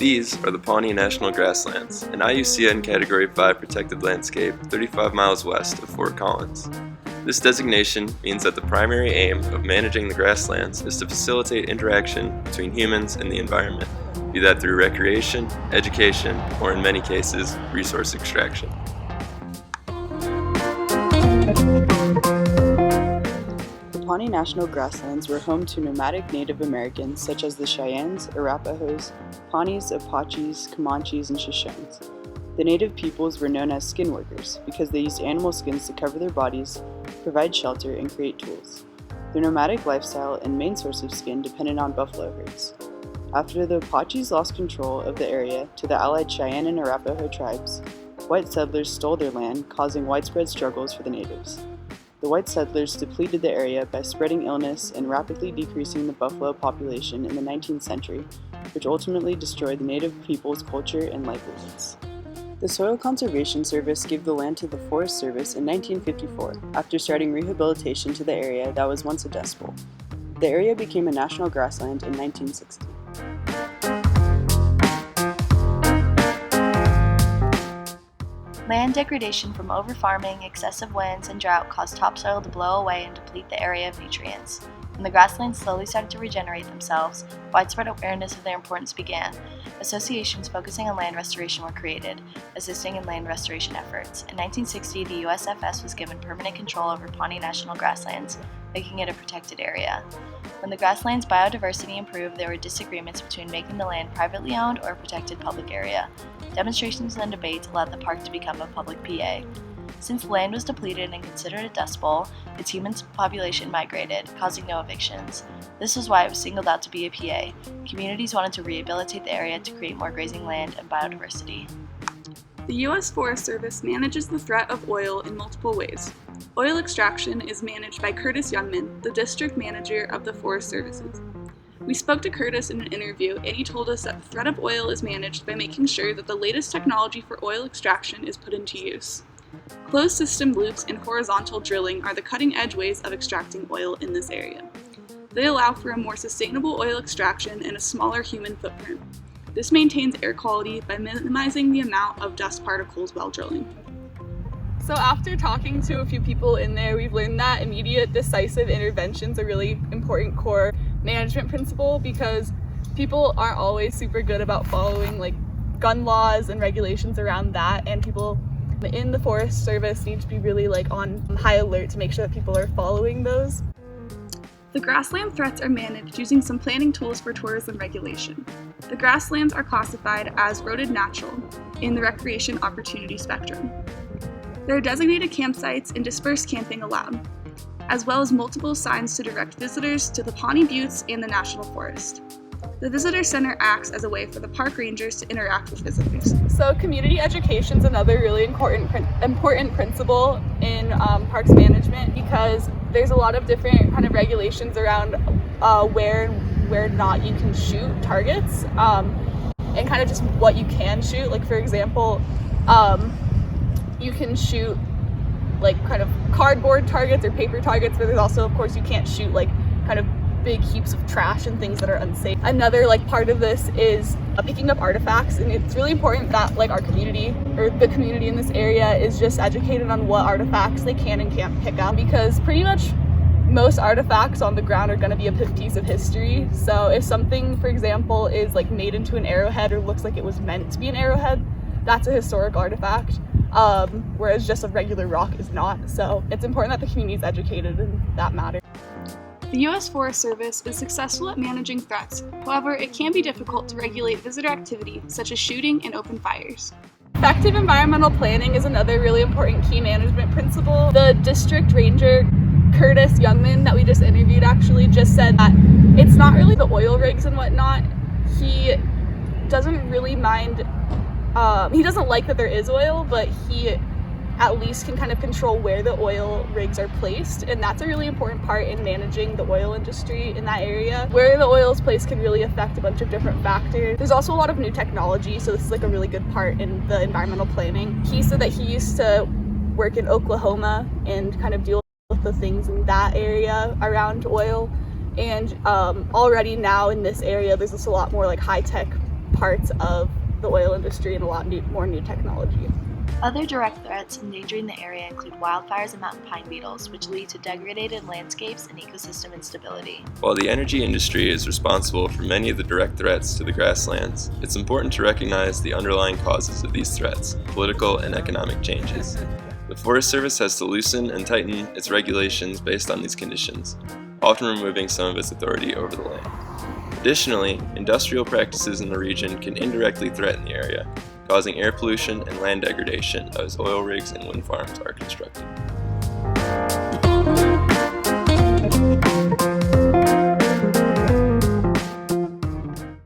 These are the Pawnee National Grasslands, an IUCN Category 5 protected landscape 35 miles west of Fort Collins. This designation means that the primary aim of managing the grasslands is to facilitate interaction between humans and the environment, be that through recreation, education, or in many cases, resource extraction. The Pawnee National Grasslands were home to nomadic Native Americans such as the Cheyennes, Arapahoes, Pawnees, Apaches, Comanches, and Shoshones. The native peoples were known as skin workers because they used animal skins to cover their bodies, provide shelter, and create tools. Their nomadic lifestyle and main source of skin depended on buffalo herds. After the Apaches lost control of the area to the allied Cheyenne and Arapaho tribes, white settlers stole their land, causing widespread struggles for the natives. The white settlers depleted the area by spreading illness and rapidly decreasing the buffalo population in the 19th century, which ultimately destroyed the native people's culture and livelihoods. The Soil Conservation Service gave the land to the Forest Service in 1954 after starting rehabilitation to the area that was once a dust bowl. The area became a national grassland in 1960. Land degradation from over-farming, excessive winds, and drought caused topsoil to blow away and deplete the area of nutrients. When the grasslands slowly started to regenerate themselves, widespread awareness of their importance began. Associations focusing on land restoration were created, assisting in land restoration efforts. In 1960, the USFS was given permanent control over Pawnee National Grasslands, making it a protected area. When the grasslands' biodiversity improved, there were disagreements between making the land privately owned or a protected public area. Demonstrations and debates allowed the park to become a public PA. Since the land was depleted and considered a dust bowl, its human population migrated, causing no evictions. This was why it was singled out to be a PA. Communities wanted to rehabilitate the area to create more grazing land and biodiversity. The U.S. Forest Service manages the threat of oil in multiple ways. Oil extraction is managed by Curtis Youngman, the district manager of the Forest Services. We spoke to Curtis in an interview, and he told us that the threat of oil is managed by making sure that the latest technology for oil extraction is put into use. Closed system loops and horizontal drilling are the cutting-edge ways of extracting oil in this area. They allow for a more sustainable oil extraction and a smaller human footprint. This maintains air quality by minimizing the amount of dust particles while drilling. So after talking to a few people in there, we've learned that immediate decisive interventions are a really important core management principle because people aren't always super good about following gun laws and regulations around that, and people in the Forest Service need to be really on high alert to make sure that people are following those. The grassland threats are managed using some planning tools for tourism regulation. The grasslands are classified as roaded natural in the recreation opportunity spectrum. There are designated campsites and dispersed camping allowed, as well as multiple signs to direct visitors to the Pawnee Buttes and the National Forest. The Visitor Center acts as a way for the park rangers to interact with visitors. So community education is another really important principle in parks management because there's a lot of different kind of regulations around where not you can shoot targets and kind of just what you can shoot. Like for example, you can shoot kind of cardboard targets or paper targets, but there's also, of course, you can't shoot kind of big heaps of trash and things that are unsafe. Another part of this is picking up artifacts, and it's really important that our community or the community in this area is just educated on what artifacts they can and can't pick up, because pretty much most artifacts on the ground are going to be a piece of history. So if something, for example, is made into an arrowhead or looks like it was meant to be an arrowhead, that's a historic artifact, whereas just a regular rock is not. So it's important that the community is educated in that matter. The U.S. Forest Service is successful at managing threats. However, it can be difficult to regulate visitor activity, such as shooting and open fires. Effective environmental planning is another really important key management principle. The district ranger, Curtis Youngman, that we just interviewed, actually just said that it's not really the oil rigs and whatnot. He doesn't really mind, he doesn't like that there is oil, but he at least can kind of control where the oil rigs are placed, and that's a really important part in managing the oil industry in that area. Where the oil is placed can really affect a bunch of different factors. There's also a lot of new technology, so this is a really good part in the environmental planning. He said that he used to work in Oklahoma and kind of deal with the things in that area around oil, and already now in this area there's just a lot more high-tech parts of the oil industry and a lot more new technology. Other direct threats endangering the area include wildfires and mountain pine beetles, which lead to degraded landscapes and ecosystem instability. While the energy industry is responsible for many of the direct threats to the grasslands, it's important to recognize the underlying causes of these threats, political and economic changes. The Forest Service has to loosen and tighten its regulations based on these conditions, often removing some of its authority over the land. Additionally, industrial practices in the region can indirectly threaten the area, causing air pollution and land degradation as oil rigs and wind farms are constructed.